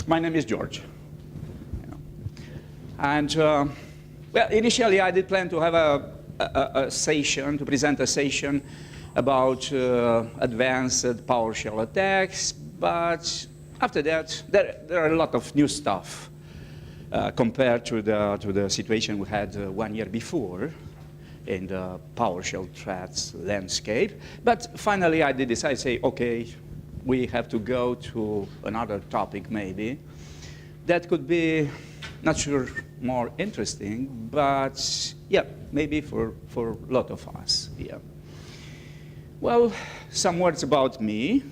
My name is George. And well, initially I did plan to have a session, to present a session about advanced PowerShell attacks, but after that, there are a lot of new stuff compared to the situation we had 1 year before in the PowerShell threats landscape. But finally, I did decide, say, okay, we have to go to another topic maybe that could be, not sure, more interesting, but yeah, maybe for a lot of us. Yeah. Well, some words about me.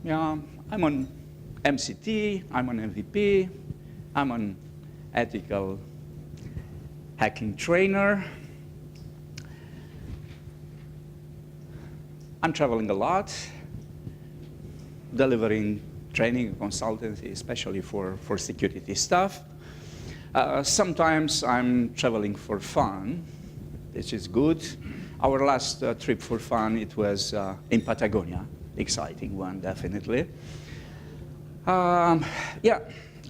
Yeah, I'm on MCT, I'm an MVP, I'm an ethical hacking trainer. I'm traveling a lot, delivering training and consultancy, especially for security stuff. Sometimes I'm traveling for fun, which is good. Our last trip for fun, it was in Patagonia, exciting one, definitely. Yeah,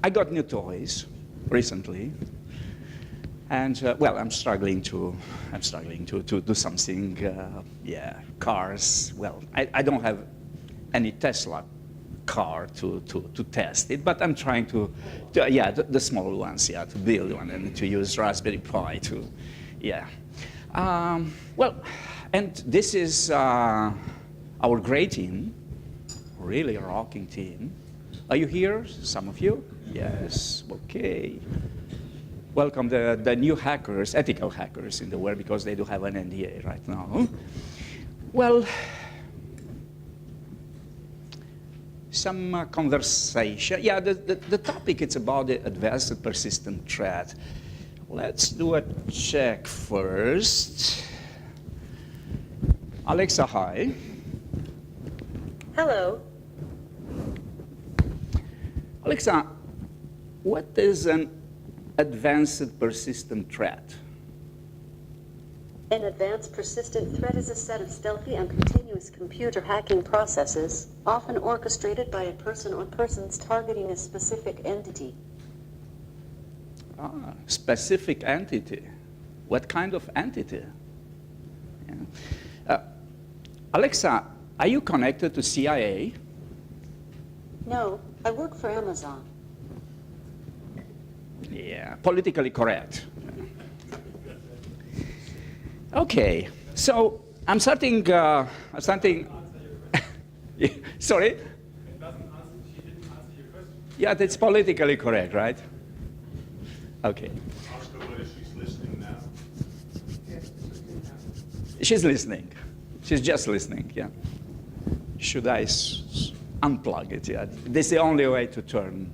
I got new toys recently. And well, I'm struggling to do something. Yeah, cars. Well, I don't have any Tesla car to test it, but I'm trying to yeah, the small ones, yeah, to build one and to use Raspberry Pi to, yeah. Well, and this is our great team, really a rocking team. Are you here? Some of you? Yes. Okay. Welcome the new hackers, ethical hackers in the world, because they do have an NDA right now. Well, some conversation. Yeah, the topic, it's about the advanced persistent threat. Let's do a check first. Alexa, hi. Hello. Alexa, what is an advanced persistent threat? An advanced persistent threat is a set of stealthy and continuous computer hacking processes, often orchestrated by a person or persons targeting a specific entity. Ah, specific entity. What kind of entity? Yeah. Alexa, are you connected to CIA? No, I work for Amazon. Yeah, politically correct. Okay, so I'm starting. Sorry. It doesn't answer. She didn't answer your question. Yeah, that's politically correct, right? Okay. Ask her whether she's listening now. She's listening. She's just listening. Yeah. Should I unplug it? Yeah. This is the only way to turn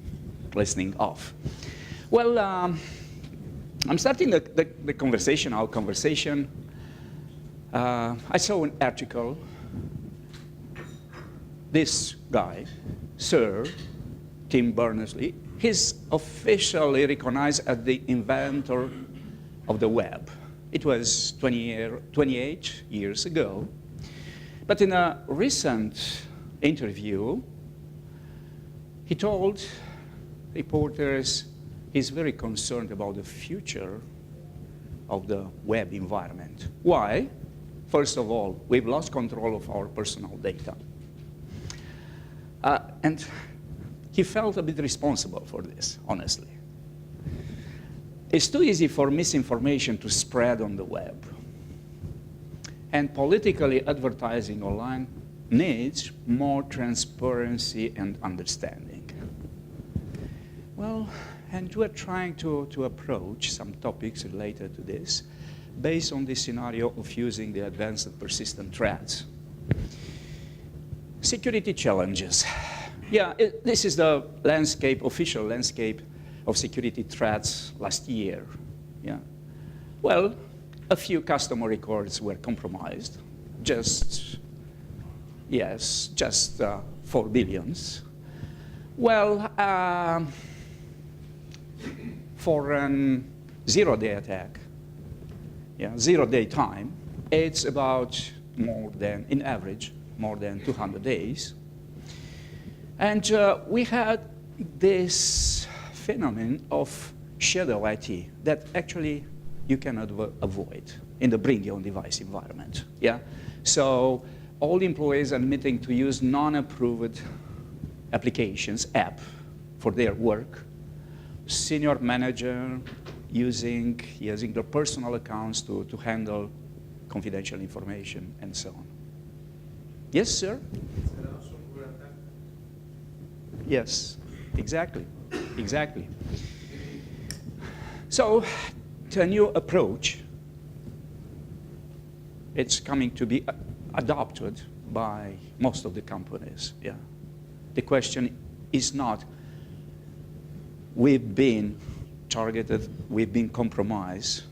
listening off. Well, I'm starting the conversation, our conversation. I saw an article. This guy, Sir Tim Berners-Lee, he's officially recognized as the inventor of the web. It was 28 years ago. But in a recent interview, he told reporters he's very concerned about the future of the web environment. Why? First of all, we've lost control of our personal data. And he felt a bit responsible for this, honestly. It's too easy for misinformation to spread on the web. And politically advertising online needs more transparency and understanding. Well, and we're trying to approach some topics related to this based on the scenario of using the advanced persistent threats. Security challenges. Yeah, this is the landscape, official landscape of security threats last year. Yeah. Well, a few customer records were compromised. Just 4 billions. Well, for an zero-day attack, yeah, zero-day time, it's about more than, in average, more than 200 days. And we had this phenomenon of shadow IT that actually you cannot avoid in the bring your own device environment. Yeah? So all employees are admitting to use non-approved applications, app, for their work. Senior manager using their personal accounts to handle confidential information and so on. Yes, sir? Yes, exactly, exactly. So the new approach, it's coming to be adopted by most of the companies, yeah. The question is not, we've been targeted, we've been compromised.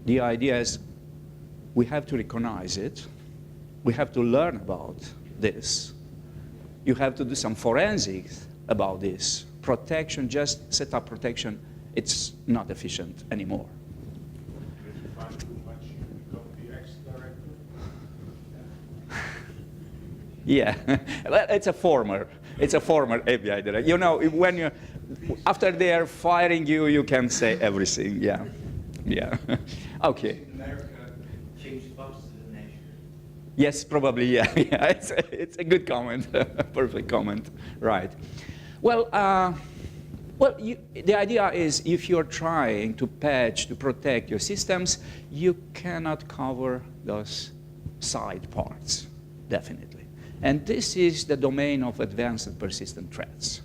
The idea is we have to recognize it, we have to learn about this, you have to do some forensics about this. Protection, just set up protection, it's not efficient anymore. If you find too much, you become the ex-director. Yeah, well, it's a former API director. You know, when you, after they are firing you, you can say everything, yeah, yeah. Okay. America changed faster than Asia. Yes, probably, yeah, yeah. It's a good comment, perfect comment, right. Well, the idea is if you're trying to patch, to protect your systems, you cannot cover those side parts, definitely. And this is the domain of advanced and persistent threats,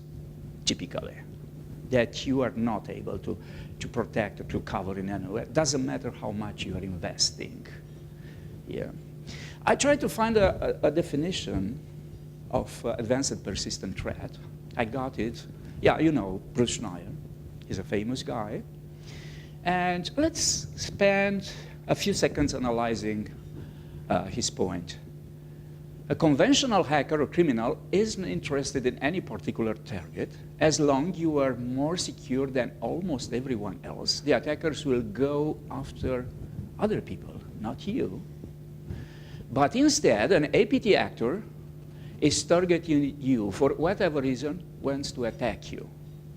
typically, that you are not able to protect or to cover in any way. It doesn't matter how much you are investing. Yeah. I tried to find a definition of advanced and persistent threat. I got it. Yeah, you know, Bruce Schneier. He's a famous guy. And let's spend a few seconds analyzing his point. A conventional hacker or criminal isn't interested in any particular target. As long as you are more secure than almost everyone else, the attackers will go after other people, not you. But instead, an APT actor is targeting you for whatever reason, wants to attack you.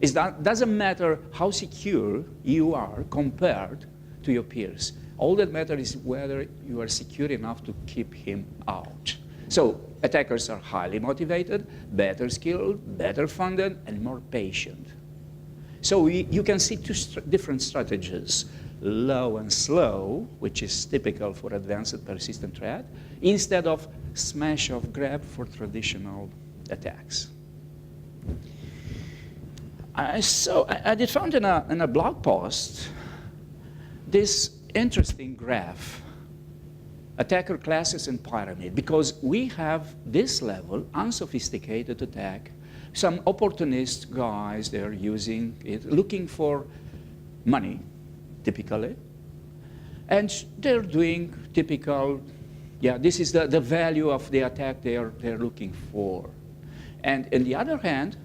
It doesn't matter how secure you are compared to your peers. All that matters is whether you are secure enough to keep him out. So attackers are highly motivated, better skilled, better funded, and more patient. So you can see two different strategies, low and slow, which is typical for advanced persistent threat, instead of smash or grab for traditional attacks. So I did found in a blog post this interesting graph, attacker classes and pyramid, because we have this level, unsophisticated attack, some opportunist guys, they're using it, looking for money, typically, and they're doing typical, yeah, this is the value of the attack they're looking for. And on the other hand,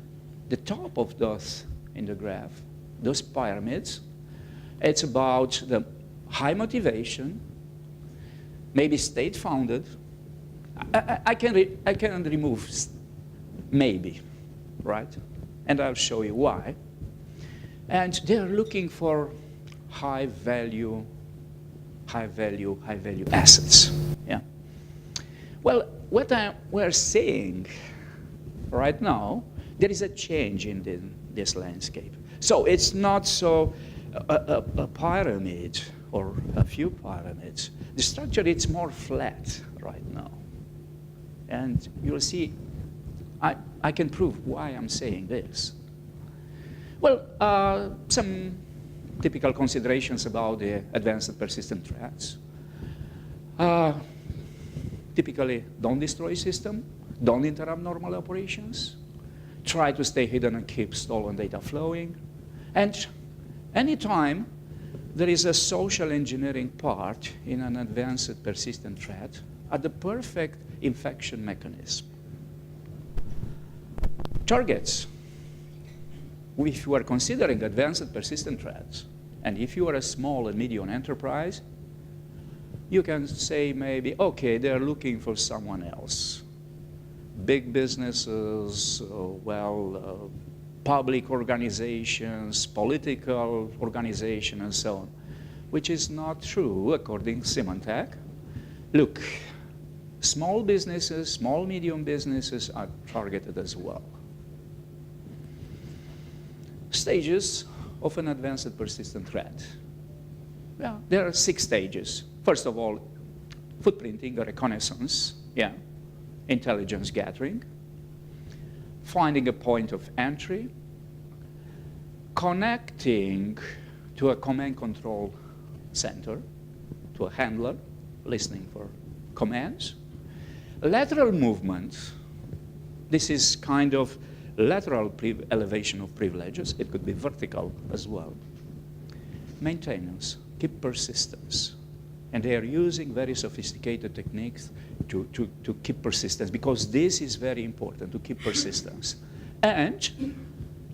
the top of those in the graph, those pyramids, it's about the high motivation, maybe state-funded. I can remove maybe, right? And I'll show you why. And they're looking for high value assets. Yeah. Well, what we're seeing right now, there is a change in this landscape. So it's not so a pyramid or a few pyramids. The structure, it's more flat right now. And you'll see, I can prove why I'm saying this. Well, some typical considerations about the advanced and persistent threats. Typically, don't destroy system, don't interrupt normal operations, try to stay hidden and keep stolen data flowing, and anytime there is a social engineering part in an advanced persistent threat at the perfect infection mechanism. Targets. If you are considering advanced persistent threats, and if you are a small and medium enterprise, you can say maybe, okay, they're looking for someone else. big businesses, public organizations, political organizations, and so on, which is not true according to Symantec. Look, small businesses, small, medium businesses are targeted as well. Stages of an advanced persistent threat. Yeah, there are 6 stages. First of all, footprinting or reconnaissance, intelligence gathering, finding a point of entry, connecting to a command control center, to a handler, listening for commands. Lateral movement, this is kind of lateral elevation of privileges. It could be vertical as well. Maintenance, keep persistence. And they are using very sophisticated techniques to keep persistence, because this is very important, to keep persistence. And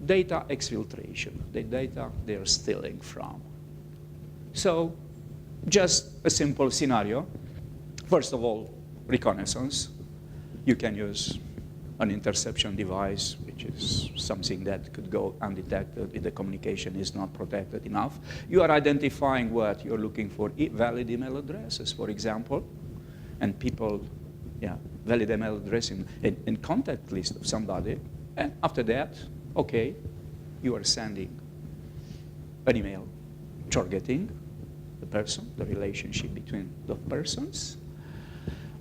data exfiltration, the data they are stealing from. So just a simple scenario. First of all, reconnaissance. You can use an interception device, which is something that could go undetected if the communication is not protected enough. You are identifying what you're looking for, valid email addresses, for example, and people, valid email address in contact list of somebody. And after that, okay, you are sending an email targeting the person, the relationship between the persons.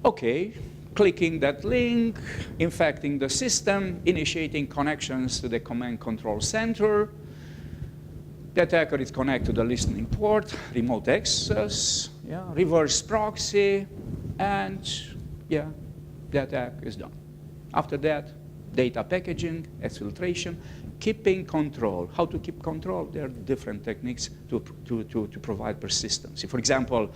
Okay, clicking that link, infecting the system, initiating connections to the command control center. The attacker is connected to the listening port, remote access, reverse proxy, and the attack is done. After that, data packaging, exfiltration, keeping control. How to keep control? There are different techniques to provide persistency. For example,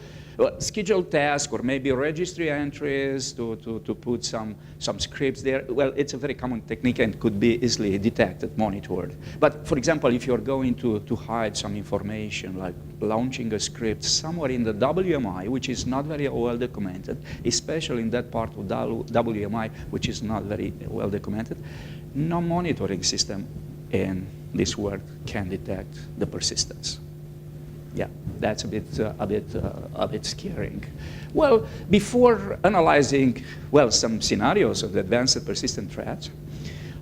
scheduled tasks or maybe registry entries to put some scripts there. Well, it's a very common technique and could be easily detected, monitored. But for example, if you're going to hide some information, like launching a script somewhere in the WMI, which is not very well documented, especially in that part of WMI, which is not very well documented, no monitoring system in this world can detect the persistence. Yeah, that's a bit scaring. Well, before analyzing, some scenarios of the advanced persistent threat,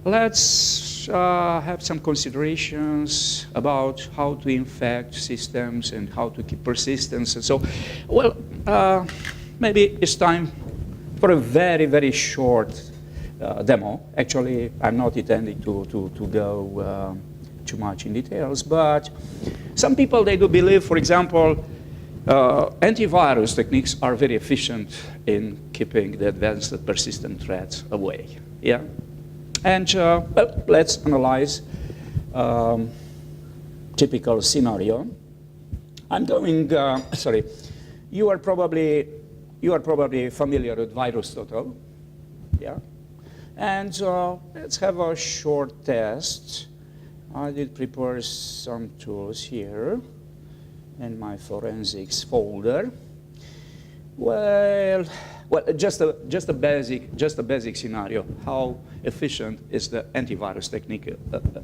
let's have some considerations about how to infect systems and how to keep persistence. And so, maybe it's time for a very, very short demo. Actually, I'm not intending to go too much in details, but some people, they do believe, for example, antivirus techniques are very efficient in keeping the advanced persistent threats away. Yeah, and let's analyze typical scenario. I'm going. Sorry, you are probably familiar with VirusTotal. Yeah. And let's have a short test. I did prepare some tools here in my forensics folder. Well, just a basic scenario. How efficient is the antivirus technique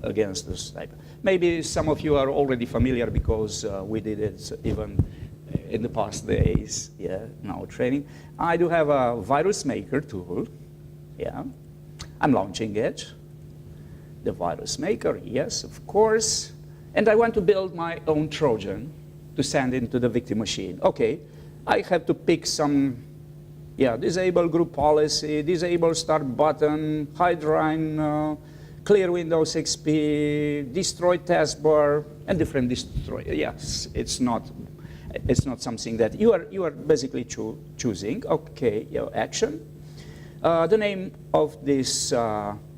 against this type? Maybe some of you are already familiar because we did it even in the past days. Yeah, in our training. I do have a virus maker tool. Yeah. I'm launching it. The virus maker, yes, of course. And I want to build my own Trojan to send into the victim machine. Okay, I have to pick some, disable group policy, disable start button, hide run, clear Windows XP, destroy taskbar, and different destroy. Yes, it's not something that you are basically choosing. Okay, action. The name of this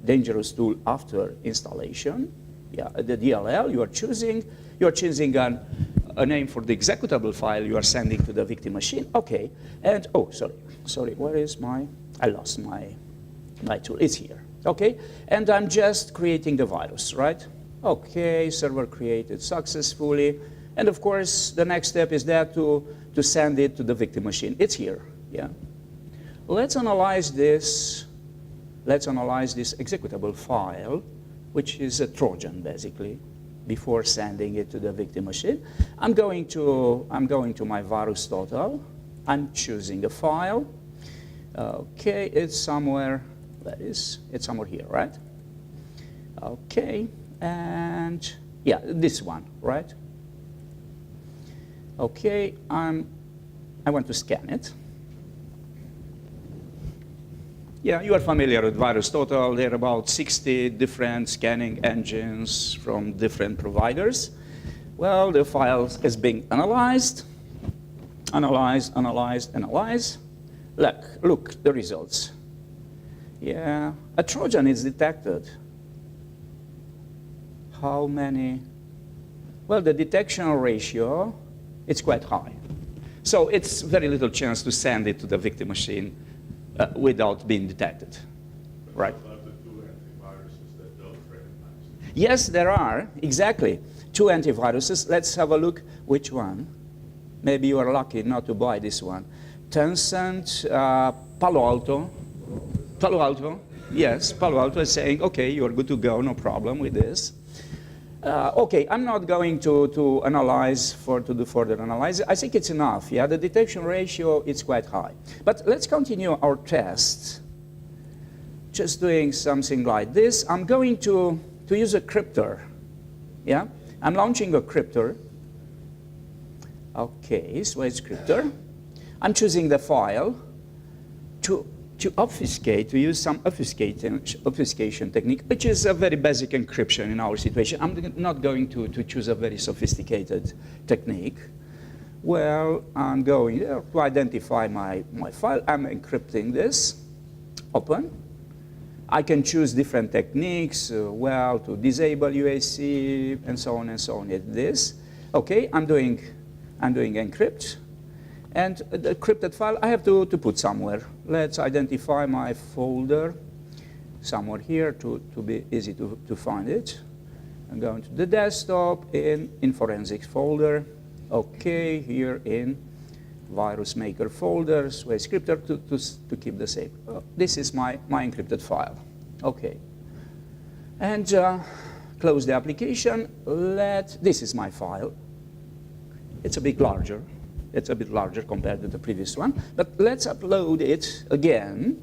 dangerous tool after installation, the DLL you are choosing. You are choosing a name for the executable file you are sending to the victim machine. Okay, and sorry, where is I lost my tool. It's here. Okay, and I'm just creating the virus, right? Okay, server created successfully, and of course the next step is that to send it to the victim machine. It's here. Yeah. Let's analyze this let's analyze this executable file, which is a Trojan, basically, before sending it to the victim machine. I'm going to my virus total. I'm choosing a file. Okay, it's somewhere, it's somewhere here, right? Okay, and yeah, this one, right? Okay, I want to scan it. Yeah, you are familiar with VirusTotal. There are about 60 different scanning engines from different providers. Well, the file is being analyzed. Analyze. Look, the results. Yeah, a Trojan is detected. How many? Well, the detection ratio, it's quite high. So it's very little chance to send it to the victim machine without being detected, right? What about the two antiviruses that don't recognize it? Yes, there are, exactly. Two antiviruses. Let's have a look which one. Maybe you are lucky not to buy this one. Tencent, Palo Alto, yes, Palo Alto is saying, okay, you're good to go, no problem with this. Okay, I'm not going to analyze to do further analysis. I think it's enough. Yeah, the detection ratio is quite high. But let's continue our test. Just doing something like this. I'm going to use a cryptor. Yeah, I'm launching a cryptor. Okay, so it's cryptor. I'm choosing the file to obfuscate, to use some obfuscation technique, which is a very basic encryption in our situation. I'm not going to choose a very sophisticated technique. Well, I'm going to identify my file. I'm encrypting this. Open. I can choose different techniques, well, to disable UAC, and so on and so on. This. Okay, I'm doing encrypt. And the encrypted file I have to put somewhere. Let's identify my folder somewhere here to be easy to find it. I'm going to the desktop in forensics folder. Okay, here in virus maker folders with scriptor to keep the same. This is my encrypted file. Okay. And close the application. This is my file. It's a bit larger. It's a bit larger compared to the previous one. But let's upload it again.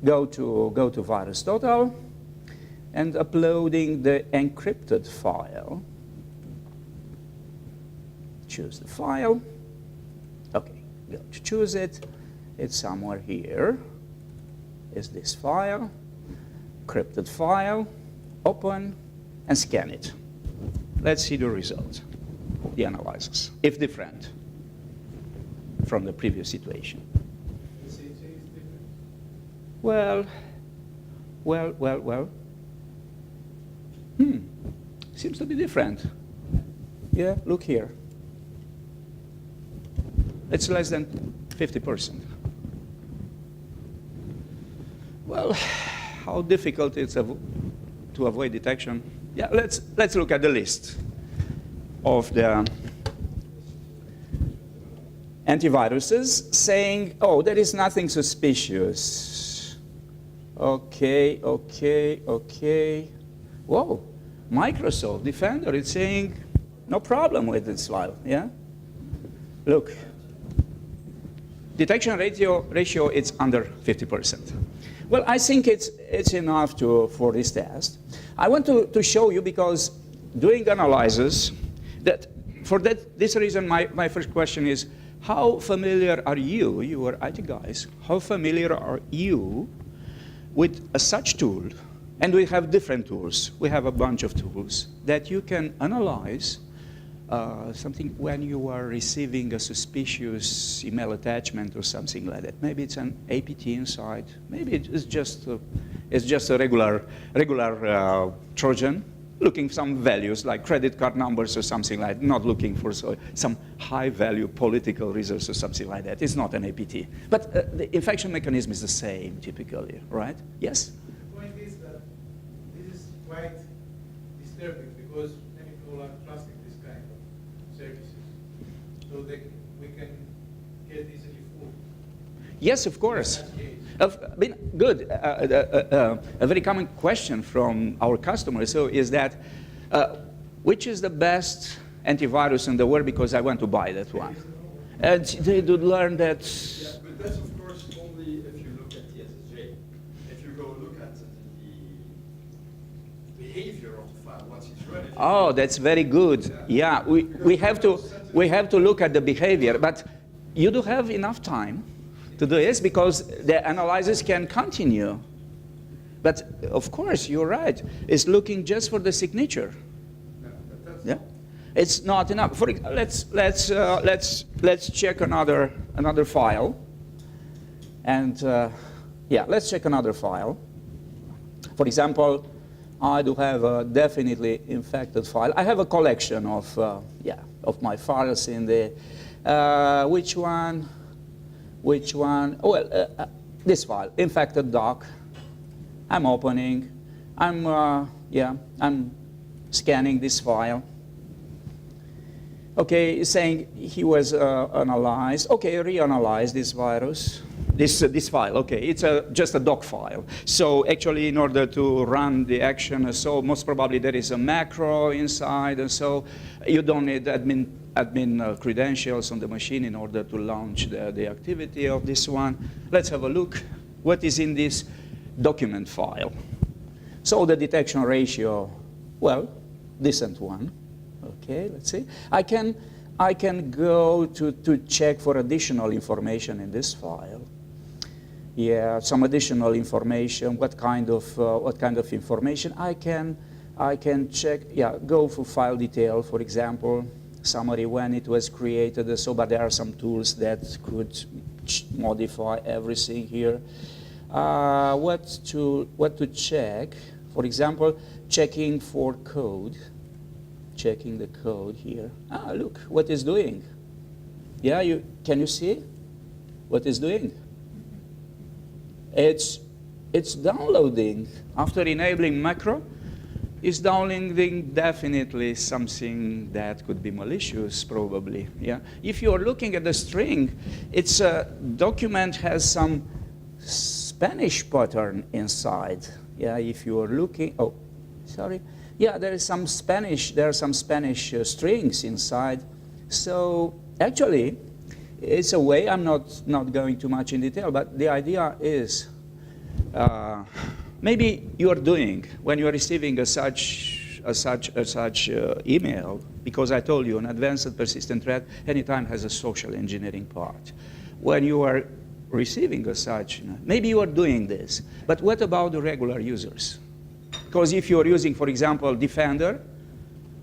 Go to VirusTotal and uploading the encrypted file. Choose the file. Okay, go to choose it. It's somewhere here. Is this file? Encrypted file. Open and scan it. Let's see the result. The analysis, if different from the previous situation. Well. Seems to be different. Yeah, look here. It's less than 50%. Well, how difficult it's to avoid detection? Yeah, let's look at the list of the antiviruses saying, oh, there is nothing suspicious. Okay. Whoa, Microsoft Defender is saying no problem with this file, yeah? Look, detection ratio is under 50%. Well, I think it's enough for this test. I want to show you because doing analysis, this reason my first question is, how familiar are you are IT guys, how familiar are you with such tool? And we have different tools. We have a bunch of tools that you can analyze something when you are receiving a suspicious email attachment or something like that. Maybe it's an APT inside. Maybe it's just a regular Trojan, looking some values like credit card numbers or something like that, not looking for some high-value political results or something like that. It's not an APT. But the infection mechanism is the same, typically, right? Yes? The point is that this is quite disturbing because many people are trusting this kind of services. So we can get easily fooled. Yes, of course. Good. A very common question from our customers is that, which is the best antivirus in the world, because I want to buy that one. And they do learn that. Yeah, but that's of course only if you look at the SSJ. If you go look at the behavior of the file once it's run. Oh, that's very good. Yeah, we have to look at the behavior, but you do have enough time to do this because the analysis can continue. But of course, you're right. It's looking just for the signature. Yeah, it's not enough. For let's check another file, and yeah, let's check another file. For example, I do have a definitely infected file. I have a collection of of my files in the which one? Which one? Oh, well, this file, infected doc. I'm opening. I'm scanning this file. Okay, saying he was analyzed. Okay, reanalyze this virus. This file. Okay, it's just a doc file. So actually, in order to run the action, so most probably there is a macro inside, and so you don't need admin credentials on the machine in order to launch the activity of this one. Let's have a look. What is in this document file? So the detection ratio, well, decent one. Okay, let's see. I can go to check for additional information in this file. Yeah, some additional information. What kind of information? I can check. Yeah, go for file detail, for example. Summary when it was created. So, but there are some tools that could modify everything here. What to check? For example, checking for code. Checking the code here. Ah, look what it's doing. Yeah, can you see what it's doing? It's downloading. After enabling macro, it's downloading definitely something that could be malicious, probably. Yeah. If you're looking at the string, its document has some Spanish pattern inside. Yeah. If you are looking, oh, sorry. Yeah, there are some Spanish strings inside. So actually, it's a way. I'm not going too much in detail, but the idea is. Maybe you are doing when you are receiving a such email, because I told you an advanced and persistent threat anytime has a social engineering part. When you are receiving a such, maybe you are doing this, but what about the regular users? Because if you are using, for example, Defender,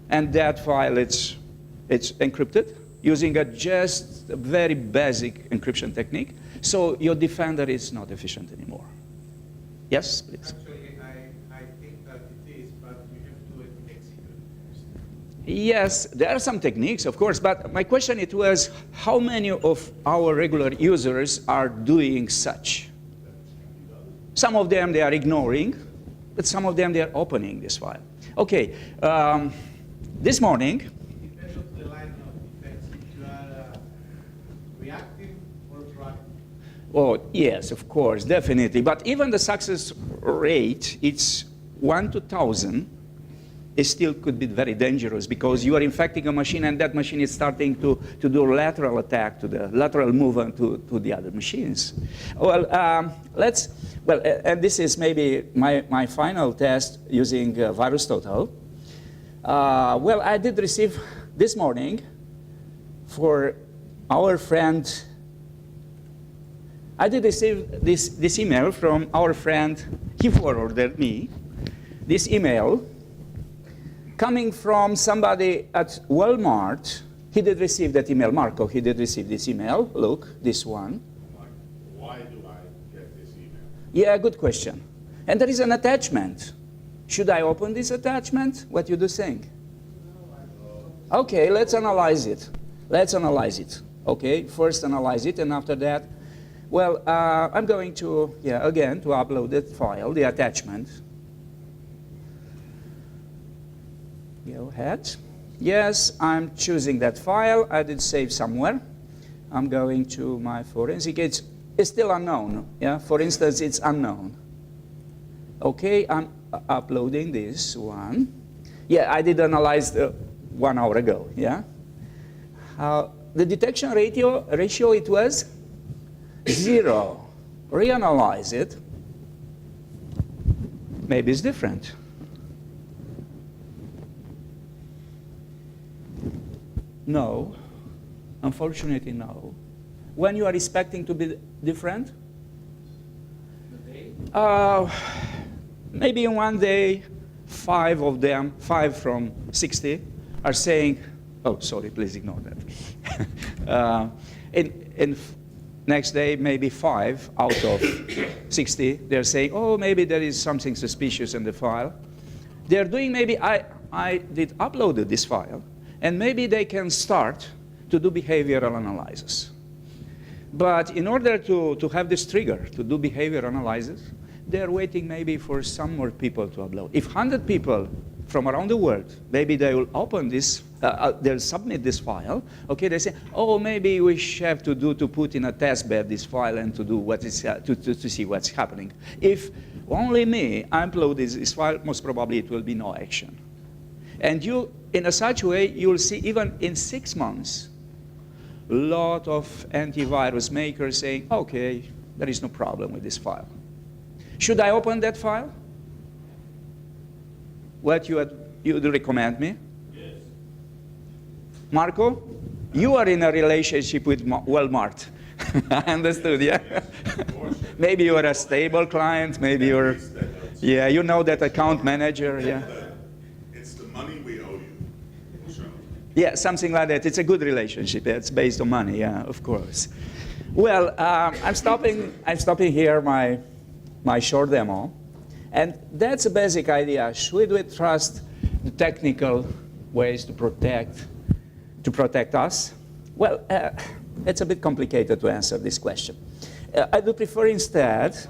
and that file it's encrypted using just a very basic encryption technique, so your Defender is not efficient anymore. Yes, please. Actually, I think that it is, but we have to execute first. Yes, there are some techniques, of course, but my question it was, how many of our regular users are doing such? Some of them they are ignoring, but some of them they are opening this file. Okay, this morning. Depends on the line of defense. If you are reactive or proactive. Oh, yes, of course, definitely. But even the success rate, it's 1 to 1,000. It still could be very dangerous because you are infecting a machine and that machine is starting to do lateral attack, to the lateral movement to the other machines. Well, and this is maybe my final test using VirusTotal. Well, I did receive this morning for our friend. I did receive this email from our friend. He forwarded me this email coming from somebody at Walmart. He did receive that email. Marco, he did receive this email. Look, this one. Why do I get this email? Yeah, good question. And there is an attachment. Should I open this attachment? What you do think? Okay, let's analyze it. Let's analyze it. Okay, first analyze it, and after that, well, I'm going to, again, to upload that file, the attachment. Go ahead. Yes, I'm choosing that file. I did save somewhere. I'm going to my forensic. It's still unknown. Yeah, for instance, it's unknown. Okay, I'm uploading this one. Yeah, I did analyze 1 hour ago. Yeah, the detection ratio it was 0. Reanalyze it. Maybe it's different. No, unfortunately, no. When you are expecting to be different? Maybe in one day, 5 of them, 5 from 60, are saying, oh, sorry, please ignore that. In next day, maybe 5 out of 60, they're saying, oh, maybe there is something suspicious in the file. They're doing maybe, I did upload this file, and maybe they can start to do behavioral analysis. But in order to have this trigger, to do behavior analysis, they're waiting maybe for some more people to upload. If 100 people from around the world, maybe they will open this, they'll submit this file, okay, they say, oh, maybe we have to put in a test bed this file and to do what is, to see what's happening. If only me upload this file, most probably it will be no action. And you, in a such way, you'll see even in 6 months, a lot of antivirus makers saying, okay, there is no problem with this file. Should I open that file? What you would recommend me? Yes. Marco, you are in a relationship with Walmart. I understood, yeah? Maybe you are a stable client, maybe you're, yeah, you know that account manager, yeah. It's the money we owe you. So. Yeah, something like that. It's a good relationship. It's based on money, yeah, of course. Well, I'm stopping here my short demo. And that's a basic idea. Should we trust the technical ways to protect us? Well, it's a bit complicated to answer this question. I do prefer instead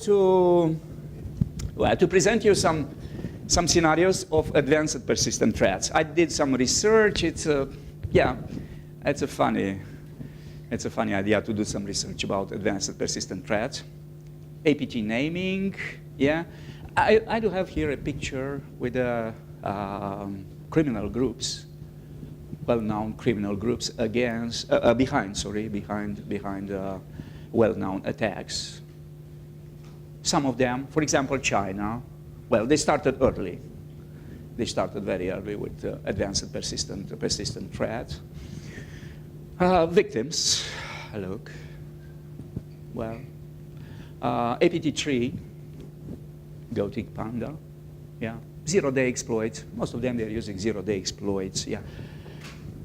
to present you some scenarios of advanced persistent threats. I did some research. It's a funny idea to do some research about advanced persistent threats. APT naming, yeah. I do have here a picture with criminal groups, well-known criminal groups behind well-known attacks. Some of them, for example, China, well, they started early. They started very early with advanced persistent threats. Victims, look, well, APT3, Gothic Panda, yeah. Zero-day exploits. Most of them, they're using zero-day exploits, yeah.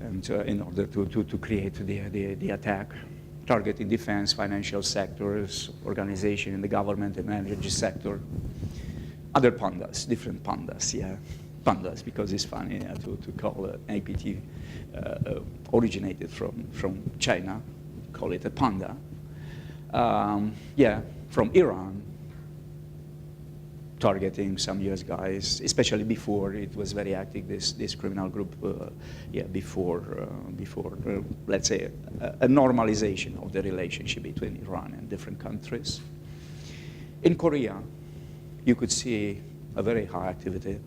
And in order to create the attack, targeting defense, financial sectors, organization in the government and energy sector. Other pandas, different pandas, yeah. Pandas, because it's funny to call APT originated from China, call it a panda. Yeah, from Iran, targeting some US guys, especially before it was very active, this criminal group, yeah, before let's say, a normalization of the relationship between Iran and different countries. In Korea, you could see a very high activity.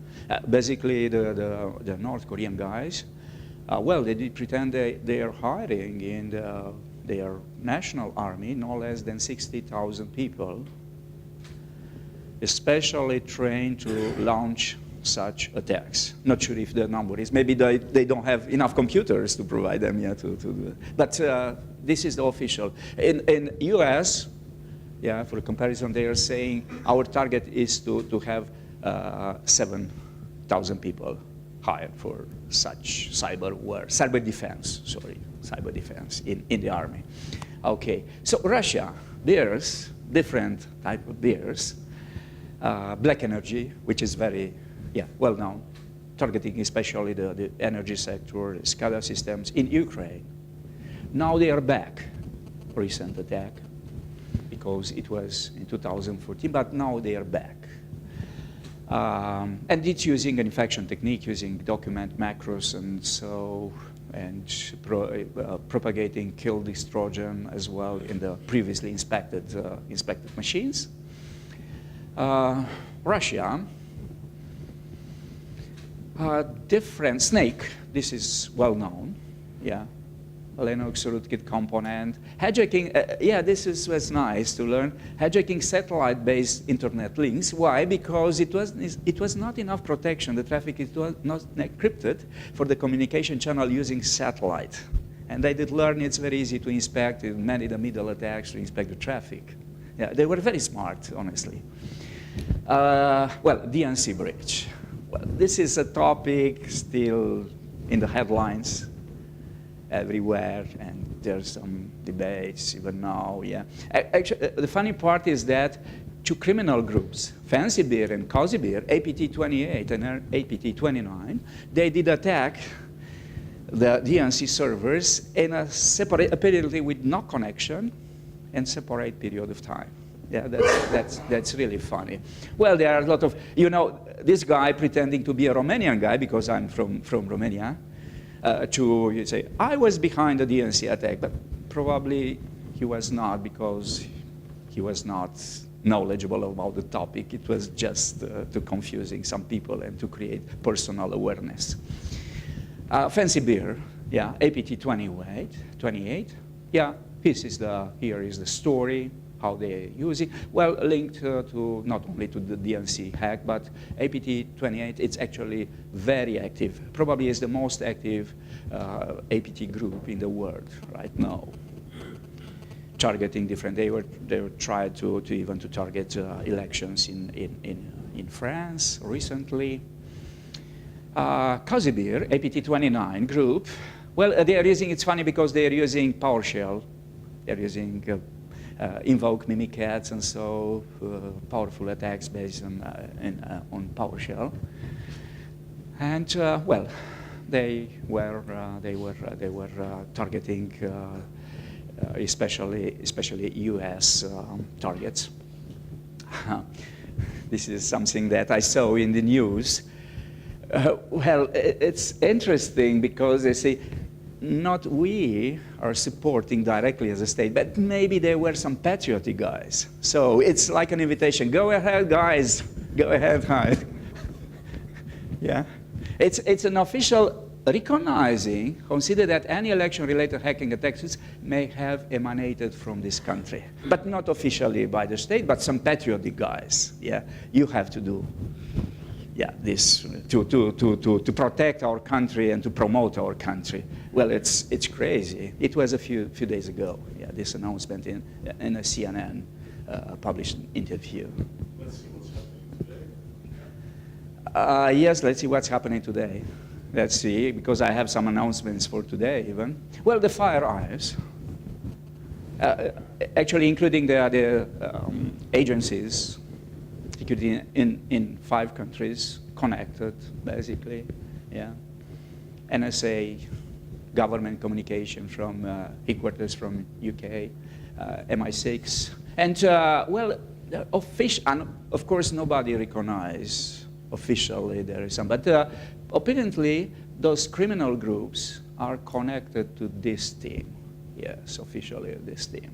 Basically, the North Korean guys, well, they did pretend they are hiring in their national army no less than 60,000 people, especially trained to launch such attacks. Not sure if the number is, maybe they don't have enough computers to provide them yet to do it. But this is the official. In US, yeah, for comparison, they are saying our target is to have 7,000 people hired for such cyber defense in the army. Okay, so Russia, there's different type of bears. Black energy, which is very, yeah, well known, targeting especially the energy sector, SCADA systems in Ukraine. Now they are back, recent attack, because it was in 2014, but now they are back. And it's using an infection technique, using document macros, and so and propagating kill this Trojan as well in the previously inspected machines. Russia, different Snake. This is well known. Yeah. Linux rootkit component. Hijacking, this was nice to learn. Hijacking satellite-based internet links. Why? Because it was not enough protection. The traffic is not encrypted for the communication channel using satellite. And they did learn it's very easy to inspect, many the middle attacks to inspect the traffic. Yeah, they were very smart, honestly. DNC breach. Well, this is a topic still in the headlines everywhere, and there's some debates even now, yeah. Actually, the funny part is that two criminal groups, Fancy Beer and Cozy Beer, APT28 and APT29, they did attack the DNC servers in a separate, apparently with no connection, and separate period of time. Yeah, that's really funny. Well, there are a lot of, this guy pretending to be a Romanian guy, because I'm from Romania, you say, I was behind the DNC attack, but probably he was not, because he was not knowledgeable about the topic. It was just to confusing some people and to create personal awareness. Fancy Beer, yeah, APT 28, yeah, here is the story, how they use it. Well, linked to not only to the DNC hack, but APT28, it's actually very active. Probably is the most active APT group in the world right now. Targeting different, they were tried to even to target elections in France recently. Cozy Beer, APT29 group, well, they are using, it's funny because they are using PowerShell. They're using invoke mimikatz and so powerful attacks based on PowerShell. And they were targeting especially U.S. targets. This is something that I saw in the news. It's interesting because they say, not we are supporting directly as a state, but maybe there were some patriotic guys. So it's like an invitation. Go ahead, guys. Go ahead, hide. Yeah. It's an official recognizing, consider that any election-related hacking attacks may have emanated from this country, but not officially by the state, but some patriotic guys. Yeah, you have to do. Yeah, this to protect our country and to promote our country. Well, it's crazy. It was a few days ago. Yeah, this announcement in a CNN published interview. Let's see what's happening today. Yes, let's see what's happening today. Let's see, because I have some announcements for today even. Well, the Fire Eyes, actually including the agencies, security in 5 countries, connected, basically, yeah. NSA, government communication from headquarters from UK, MI6. And, of course, nobody recognized officially there is some, but apparently those criminal groups are connected to this team. Yes, officially this team.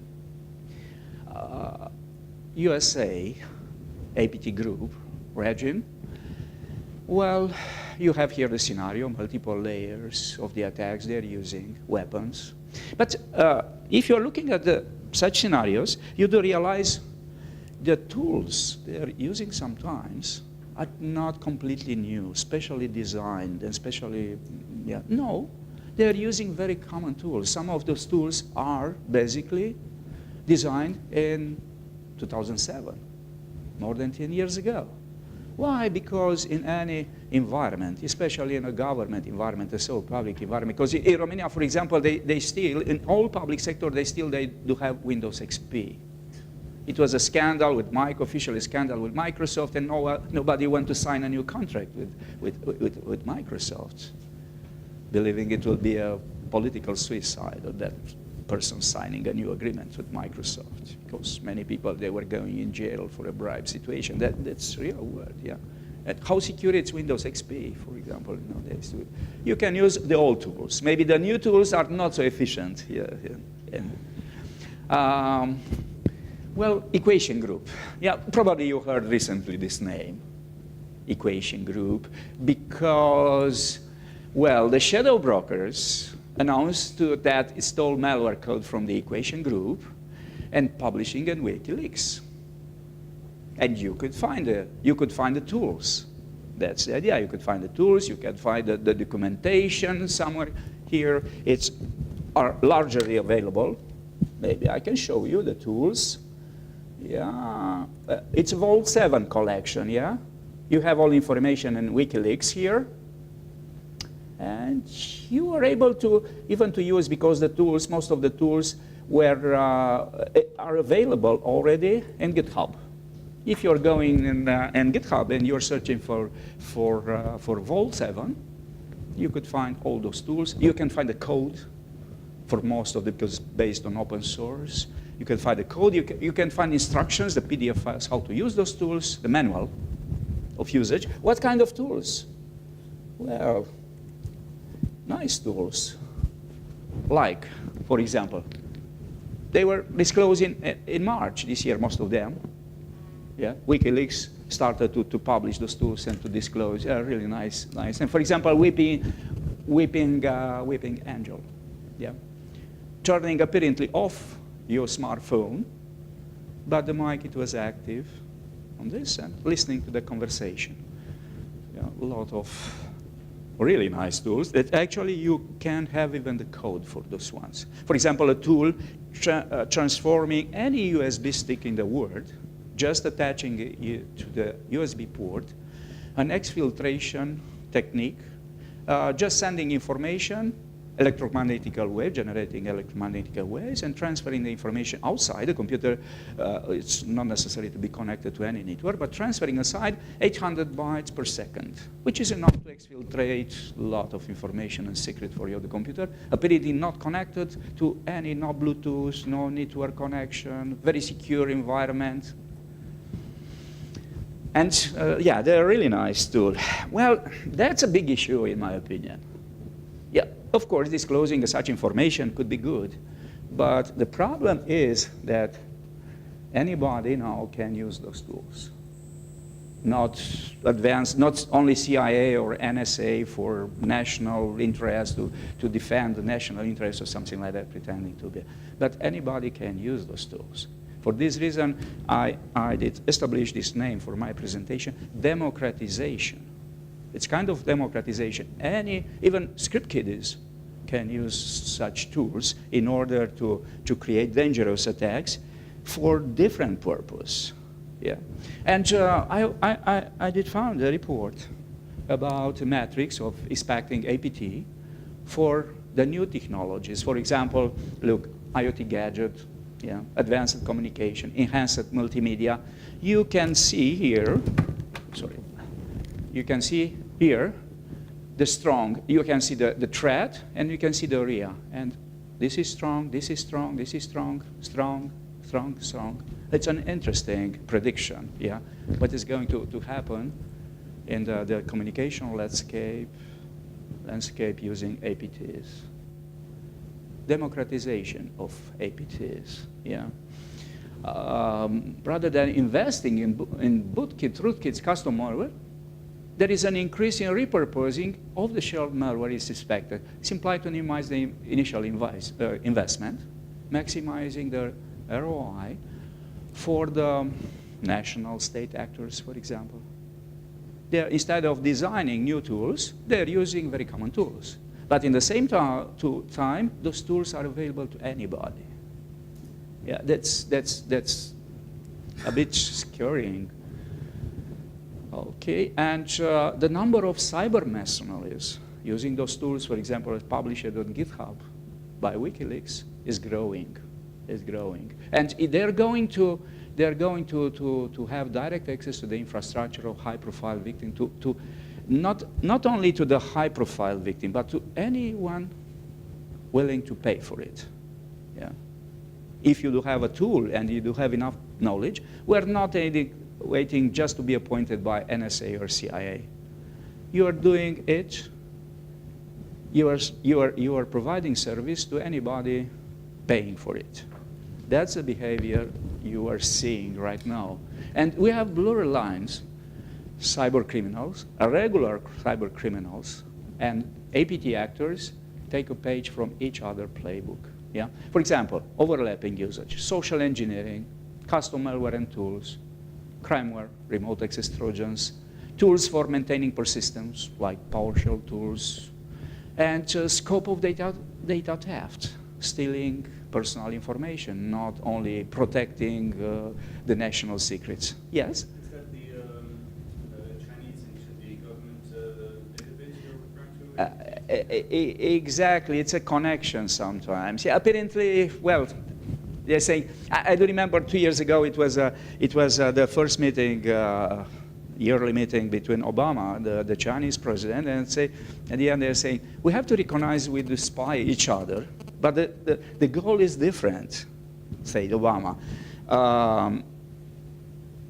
USA, APT group, region. Well, you have here the scenario, multiple layers of the attacks they're using, weapons. But if you're looking at such scenarios, you do realize the tools they're using sometimes are not completely new, specially designed, and specially, yeah, no, they're using very common tools. Some of those tools are basically designed in 2007, more than 10 years ago. Why? Because in any environment, especially in a government environment, a so public environment, because in Romania, for example, they still, in all public sector, they do have Windows XP. It was a scandal with officially scandal with Microsoft, and nobody went to sign a new contract with Microsoft, believing it will be a political suicide of that person signing a new agreement with Microsoft, because many people, they were going in jail for a bribe situation. That's real world, yeah. How secure it's Windows XP, for example, nowadays. You can use the old tools. Maybe the new tools are not so efficient here. Well, equation group. Yeah, probably you heard recently this name, equation group, because, well, the shadow brokers announced that it stole malware code from the equation group and publishing in WikiLeaks. And you could find the tools. That's the idea. You could find the tools. You can find the documentation somewhere here. It's largely available. Maybe I can show you the tools. Yeah, it's a Vault 7 collection, yeah? You have all information in WikiLeaks here. And you are able to, even to use, because the tools, most of the tools are available already in GitHub. If you're going in GitHub and you're searching for Vault 7, you could find all those tools. You can find the code for most of them, because based on open source. You can find the code. You can find instructions, the PDF files, how to use those tools, the manual of usage. What kind of tools? Well, nice tools. Like, for example, they were disclosed in March this year, most of them. Yeah, WikiLeaks started to publish those tools and to disclose. Really nice. And for example, Weeping Angel. Yeah, turning apparently off your smartphone, but the mic, it was active on this and listening to the conversation. Yeah, a lot of really nice tools that actually you can have even the code for those ones. For example, a tool transforming any USB stick in the world, just attaching it to the USB port, an exfiltration technique, just sending information, electromagnetic wave, generating electromagnetic waves, and transferring the information outside the computer. It's not necessary to be connected to any network, but transferring aside 800 bytes per second, which is enough to exfiltrate a lot of information and secret for the computer. Apparently not connected to any, no Bluetooth, no network connection, very secure environment. And yeah, they're a really nice tool. Well, that's a big issue in my opinion. Yeah, of course, disclosing such information could be good, but the problem is that anybody now can use those tools. Not advanced, not only CIA or NSA for national interest, to defend the national interest or something like that, pretending to be, but anybody can use those tools. For this reason, I did establish this name for my presentation, democratization. It's kind of democratization. Even script kiddies can use such tools in order to create dangerous attacks for different purpose. Yeah. And I did found a report about metrics of inspecting APT for the new technologies. For example, look, IoT gadget, yeah, advanced communication, enhanced multimedia. You can see here, sorry. You can see here the strong. You can see the threat, and you can see the area. And this is strong, this is strong, this is strong, strong, strong, strong. It's an interesting prediction, yeah, what is going to happen in the communication landscape using APTs. Democratization of APTs, yeah. Rather than investing in Rootkits, custom malware, there is an increase in repurposing of the shell malware is suspected. Simply to minimize the initial investment, maximizing the ROI for the national state actors, for example. Instead of designing new tools, they're using very common tools. But in the same time, those tools are available to anybody. Yeah, that's a bit scaring. Okay, and the number of cyber mercenaries using those tools, for example, published on GitHub by WikiLeaks, is growing. And they're going to have direct access to the infrastructure of high-profile victim, to not only to the high-profile victim, but to anyone willing to pay for it. Yeah. If you do have a tool and you do have enough knowledge, we're not waiting just to be appointed by NSA or CIA. You are doing it. You are providing service to anybody paying for it. That's the behavior you are seeing right now. And we have blurry lines, cyber criminals, regular cyber criminals, and APT actors take a page from each other playbook. Yeah? For example, overlapping usage, social engineering, custom malware and tools, crimeware, remote access trojans, tools for maintaining persistence, like PowerShell tools, and scope of data theft, stealing personal information, not only protecting the national secrets. Yes? Is that the Chinese into the government database you're referring to? Exactly, it's a connection sometimes. Yeah, apparently, well, they're saying, I do remember 2 years ago, it was the first meeting, yearly meeting between Obama, the Chinese president, and say, at the end they're saying, we have to recognize we spy each other, but the goal is different, said Obama.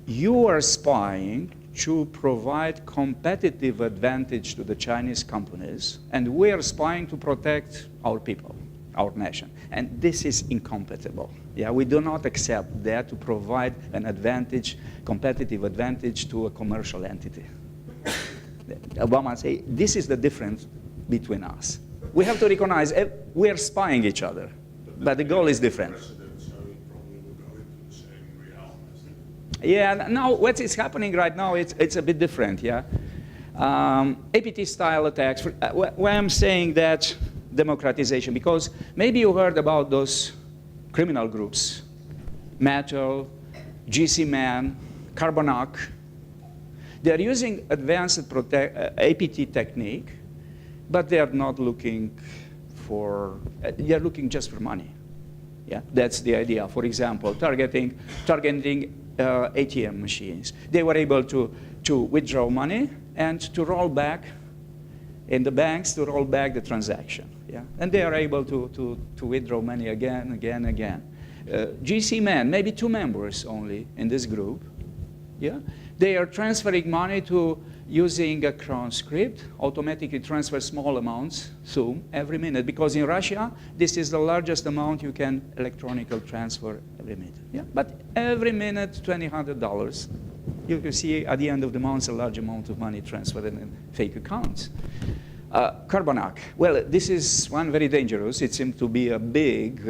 You are spying to provide competitive advantage to the Chinese companies, and we are spying to protect our people, our nation. And this is incompatible. Yeah, we do not accept that to provide an advantage, competitive advantage to a commercial entity. Obama say, this is the difference between us. We have to recognize we are spying each other, but the goal is different. Precedent, so it probably will go into the same realm as the Yeah, now what is happening right now, it's a bit different, yeah. APT-style attacks, why I'm saying that democratization, because maybe you heard about those criminal groups, Metal, GC Man, Carbonac. They're using advanced APT technique, but they are not looking for, they're looking just for money. Yeah, that's the idea. For example, targeting ATM machines. They were able to withdraw money and to roll back in the banks to roll back the transaction. Yeah, and they are able to withdraw money again. GC Man, maybe 2 members only in this group. Yeah, they are transferring money to using a cron script, automatically transfer small amounts, SUM, every minute. Because in Russia, this is the largest amount you can electronically transfer every minute. Yeah, but every minute, $2,000. You can see at the end of the month a large amount of money transferred in fake accounts. Carbonac. Well, this is one very dangerous. It seems to be a big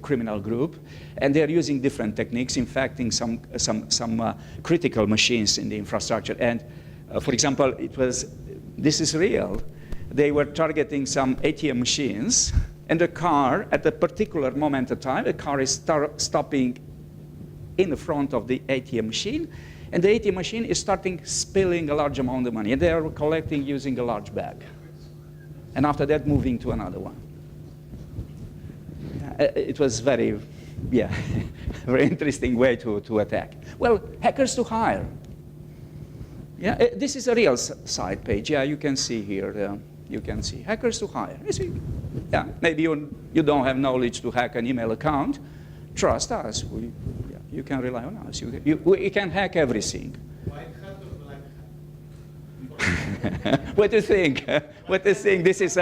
criminal group, and they're using different techniques, infecting some critical machines in the infrastructure. And for example, this is real. They were targeting some ATM machines, and the car, at a particular moment of time, the car is stopping in the front of the ATM machine, and the ATM machine is starting spilling a large amount of money, and they are collecting using a large bag. And after that, moving to another one. It was very interesting way to attack. Well, hackers to hire. Yeah, this is a real side page. Yeah, you can see here. You can see hackers to hire. You see, yeah, maybe you don't have knowledge to hack an email account. Trust us. You can rely on us. We can hack everything. White hat or black hat? What do you think? What do you think? This is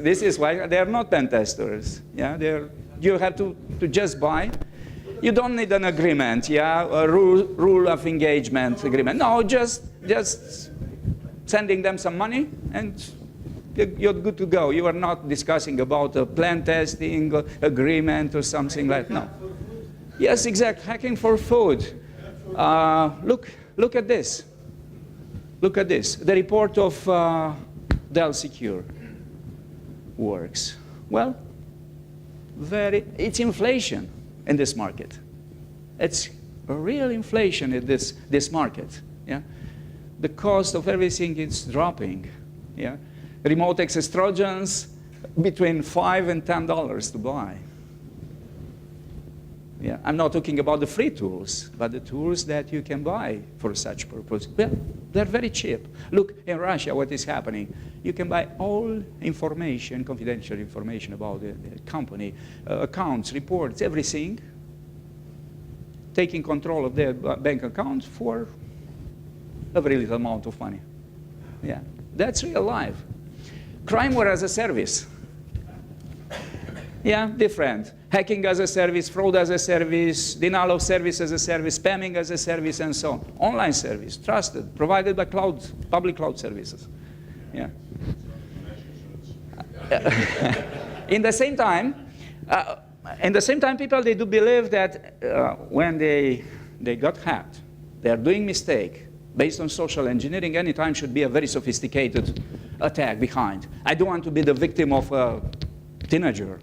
this is why they are not pen testers. Yeah, you have to just buy. You don't need an agreement. Yeah, a rule of engagement agreement. No, just sending them some money and you're good to go. You are not discussing about a plan testing agreement or something like that. No. Yes, exactly. Hacking for food. Look at this. Look at this. The report of Dell Secure works. Well, it's inflation in this market. It's a real inflation in this market. Yeah, the cost of everything is dropping. Yeah, remote access trojans between $5 and $10 to buy. Yeah, I'm not talking about the free tools, but the tools that you can buy for such purpose. Well, they're very cheap. Look, in Russia, what is happening? You can buy all information, confidential information about the company, accounts, reports, everything, taking control of their bank account for a very little amount of money. Yeah, that's real life. Crimeware as a service. Yeah, different. Hacking as a service, fraud as a service, denial of service as a service, spamming as a service, and so on. Online service, trusted, provided by public cloud services. Yeah. In the same time, people, they do believe that when they got hacked, they are doing mistake based on social engineering. Anytime should be a very sophisticated attack behind. I don't want to be the victim of a teenager.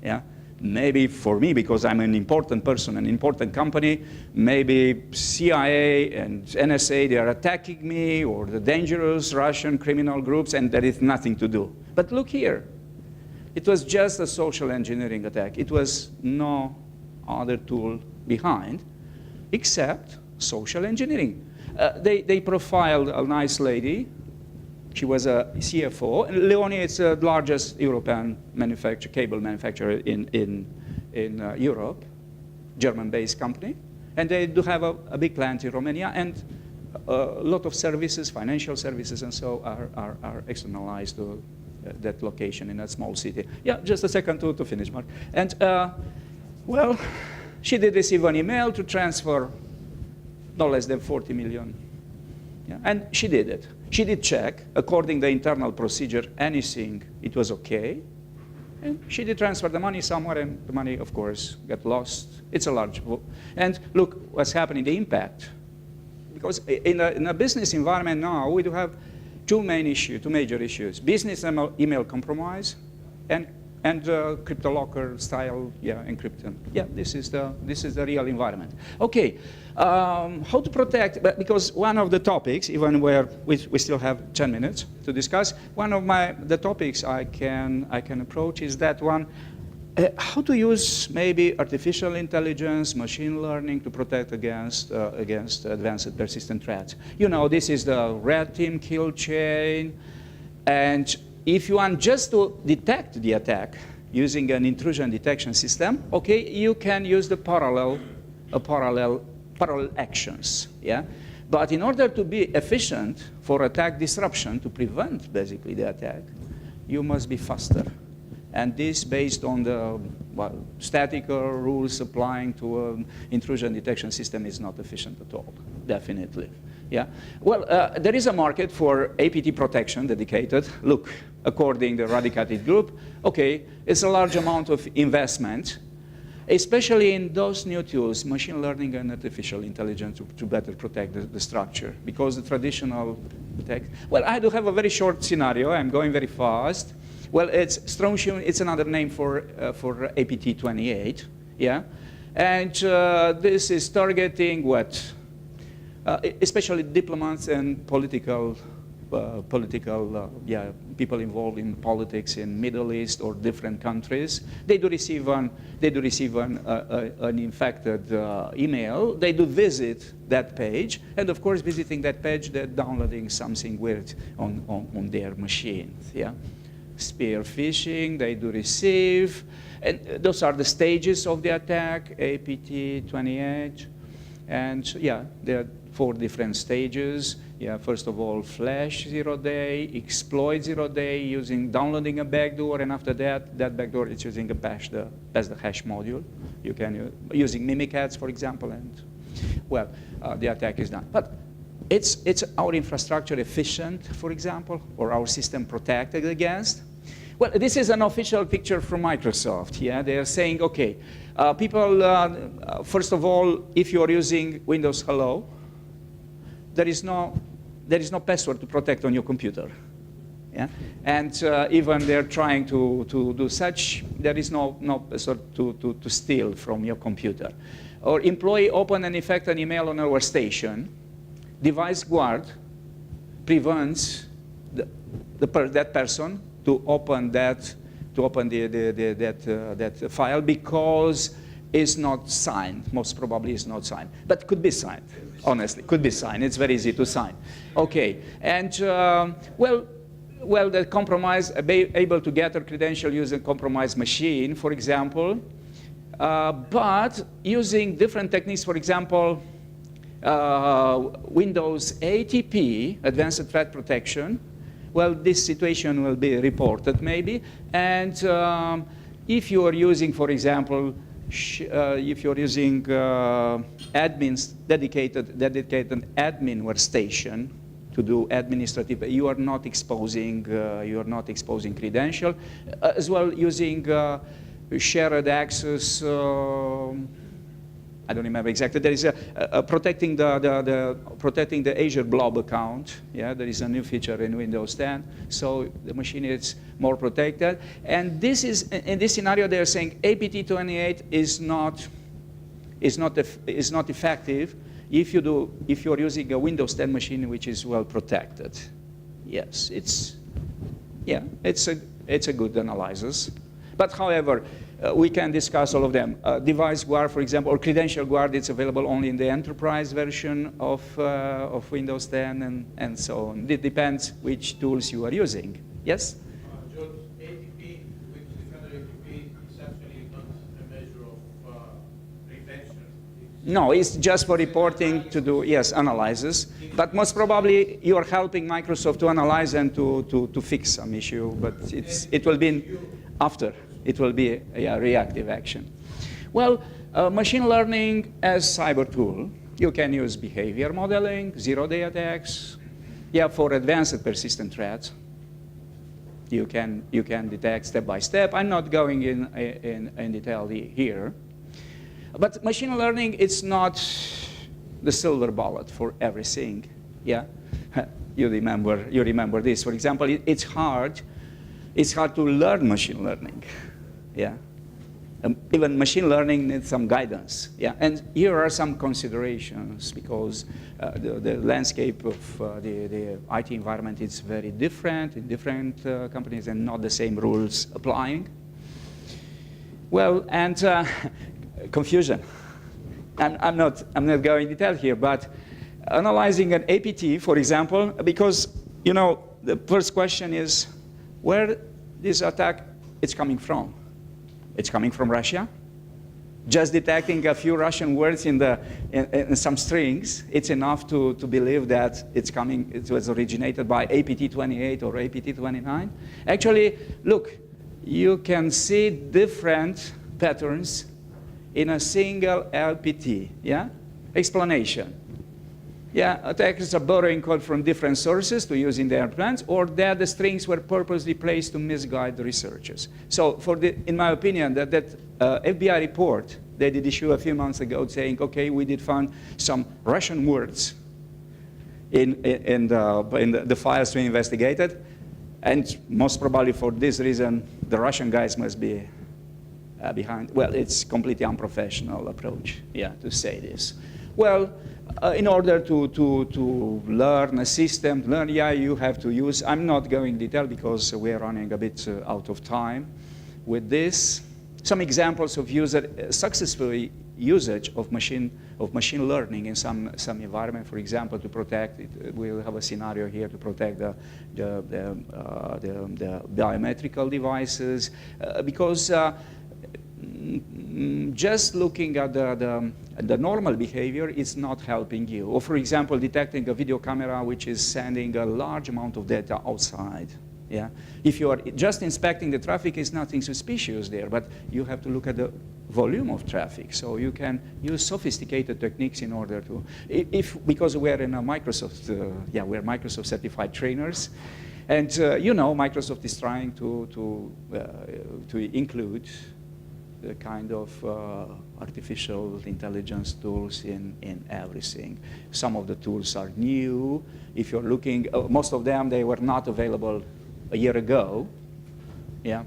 Yeah, maybe for me, because I'm an important person, an important company, maybe CIA and NSA, they are attacking me, or the dangerous Russian criminal groups, and there is nothing to do. But look here. It was just a social engineering attack. It was no other tool behind except social engineering. They profiled a nice lady. She was a CFO. And Leoni is the largest European cable manufacturer in Europe, German-based company. And they do have a big plant in Romania, and a lot of services, financial services, and so are externalized to that location in a small city. Yeah, just a second to finish, Mark. And, well, she did receive an email to transfer no less than 40 million. Yeah, and she did it. She did check, according to the internal procedure, anything, it was okay. And she did transfer the money somewhere, and the money, of course, got lost. It's a large book. And look what's happening, the impact. Because in a business environment now, we do have two major issues. Business email compromise and CryptoLocker style, yeah, encryption. Yeah, this is the real environment. Okay, how to protect? Because one of the topics, even where we still have 10 minutes to discuss, one of the topics I can approach is that one. How to use maybe artificial intelligence, machine learning to protect against advanced persistent threats. You know, this is the red team kill chain, and if you want just to detect the attack using an intrusion detection system, okay, you can use the parallel actions, yeah? But in order to be efficient for attack disruption, to prevent basically the attack, you must be faster. And this based on the static rules applying to an intrusion detection system is not efficient at all, definitely. Yeah. Well, there is a market for APT protection dedicated. Look, according to the Rootkit group, okay, it's a large amount of investment, especially in those new tools, machine learning and artificial intelligence, to better protect the structure. Because the traditional tech, well, I do have a very short scenario. I'm going very fast. Well, it's Strontium. It's another name for APT28, yeah? And this is targeting what? Especially diplomats and political people involved in politics in Middle East or different countries. They do receive an infected email. They do visit that page, and of course, visiting that page, they're downloading something weird on their machines. Yeah, spear phishing. They do receive, and those are the stages of the attack. APT28, and yeah, there are 4 different stages. Yeah, first of all, flash 0-day, exploit 0-day using downloading a backdoor, and after that backdoor is using a bash the hash module. You can using Mimikatz, for example, and well, the attack is done. But it's our infrastructure efficient, for example, or our system protected against? Well, this is an official picture from Microsoft. Yeah, they are saying, okay, people, first of all, if you are using Windows Hello, there is no password to protect on your computer. Yeah? And even they're trying to do such, there is no password to steal from your computer. Or employee open and infect an email on our station. Device guard prevents that person to open that file because it's not signed. Most probably it's not signed, but could be signed. Honestly, could be signed. It's very easy to sign. Okay, and well, the compromise, able to get a credential using compromised machine, for example, But using different techniques, for example, Windows ATP, Advanced Threat Protection, well, this situation will be reported maybe. And if you are using, for example, if you're using admins, dedicated admin workstation to do administrative, you are not exposing credential, as well using shared access. I don't remember exactly. There is protecting the Azure Blob account. Yeah, there is a new feature in Windows 10, so the machine is more protected. And this is in this scenario, they are saying APT28 is not effective if you are using a Windows 10 machine which is well protected. Yes, it's a good analysis. But however, we can discuss all of them. Device guard, for example, or credential guard, it's available only in the enterprise version of Windows 10 and so on. It depends which tools you are using. Yes? George, ATP, which Defender ATP, is actually not a measure of prevention. No, it's just for reporting to do, yes, analysis. But most probably you are helping Microsoft to analyze and to fix some issue, but it will be after. It will be a reactive action. Well, machine learning as cyber tool, you can use behavior modeling, zero-day attacks. Yeah, for advanced persistent threats, you can detect step by step. I'm not going in detail here. But machine learning, it's not the silver bullet for everything. Yeah, you remember this. For example, it's hard to learn machine learning. Yeah, even machine learning needs some guidance. Yeah, and here are some considerations because the landscape of the IT environment is very different in different companies and not the same rules applying. Well, and confusion. I'm not going in detail here, but analyzing an APT, for example, because the first question is where this attack is coming from. It's coming from Russia. Just detecting a few Russian words in some strings, it's enough to believe that it was originated by APT28 or APT29. Actually, look, you can see different patterns in a single LPT. Yeah? Explanation. Yeah, attackers are borrowing code from different sources to use in their plans, or that the strings were purposely placed to misguide the researchers. So, in my opinion, that FBI report they did issue a few months ago saying, okay, we did find some Russian words in the files we investigated, and most probably for this reason, the Russian guys must be behind. Well, it's completely unprofessional approach, yeah, to say this. Well, in order to learn a system, yeah, you have to use. I'm not going in detail because we are running a bit out of time with this. Some examples of successful usage of machine learning in some environment. For example, to protect it, we'll have a scenario here to protect the biometrical devices because. Just looking at the normal behavior is not helping you. Or for example, detecting a video camera which is sending a large amount of data outside. Yeah? If you are just inspecting the traffic, it's nothing suspicious there, but you have to look at the volume of traffic. So you can use sophisticated techniques in order to, because we're in a Microsoft, we're Microsoft certified trainers. And Microsoft is trying to include the kind of artificial intelligence tools in everything. Some of the tools are new. If you're looking, most of them, they were not available a year ago. Yeah.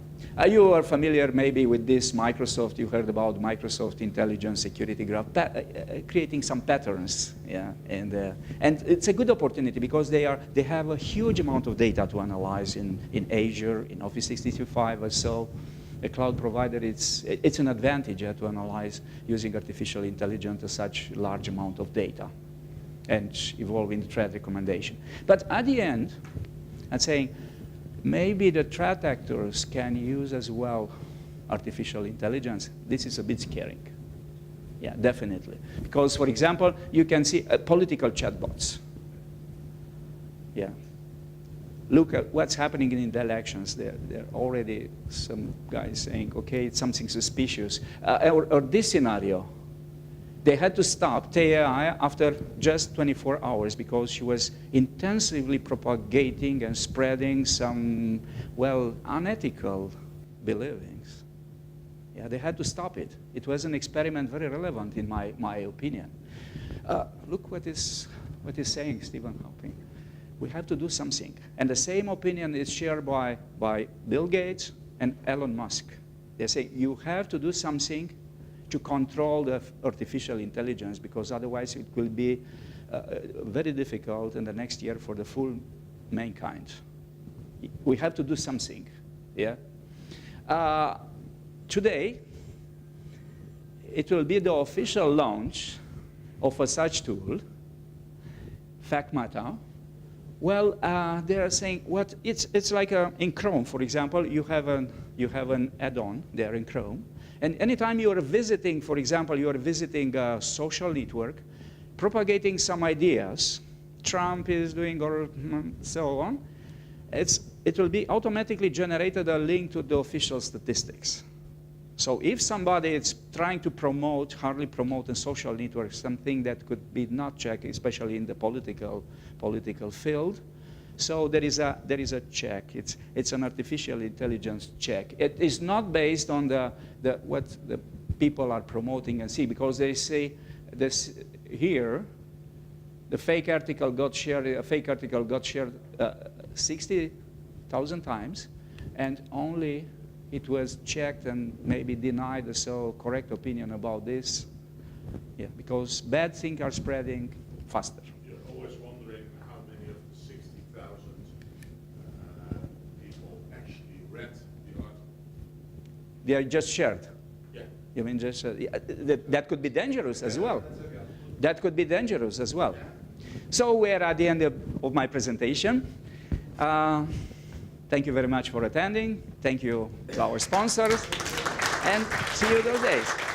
You are familiar maybe with this Microsoft, you heard about Microsoft Intelligence Security Graph, creating some patterns, yeah, and it's a good opportunity because they have a huge amount of data to analyze in Azure, in Office 365, and so a cloud provider, it's an advantage to analyze using artificial intelligence such large amount of data and evolving the threat recommendation. But at the end, I'm saying maybe the threat actors can use as well artificial intelligence, this is a bit scary. Yeah, definitely. Because, for example, you can see political chatbots. Yeah. Look at what's happening in the elections. There are already some guys saying, okay, it's something suspicious. Or this scenario, they had to stop the AI after just 24 hours because she was intensively propagating and spreading some, well, unethical beliefs. Yeah, they had to stop it. It was an experiment very relevant in my opinion. Look what is saying Stephen Hawking. We have to do something. And the same opinion is shared by Bill Gates and Elon Musk. They say you have to do something to control the artificial intelligence because otherwise it will be very difficult in the next year for the full mankind. We have to do something. Yeah. Today, it will be the official launch of a such tool, FactMata. Well, they are saying what it's like in Chrome, for example, you have an add-on there in Chrome, and anytime you are visiting, for example, you are visiting a social network, propagating some ideas, Trump is doing or so on, it will be automatically generated a link to the official statistics. So if somebody is trying to hardly promote a social network, something that could be not checked, especially in the political field, so there is a check. It's an artificial intelligence check. It is not based on what the people are promoting and see, because they say this here, the fake article got shared. 60,000 times, and only it was checked and maybe denied the so correct opinion about this. Yeah, because bad things are spreading faster. You're always wondering how many of the 60,000 people actually read the article. They are just shared. Yeah. You mean just that could be dangerous as well. That could be dangerous as well. So we're at the end of my presentation. Thank you very much for attending. Thank you to our sponsors. And see you those days.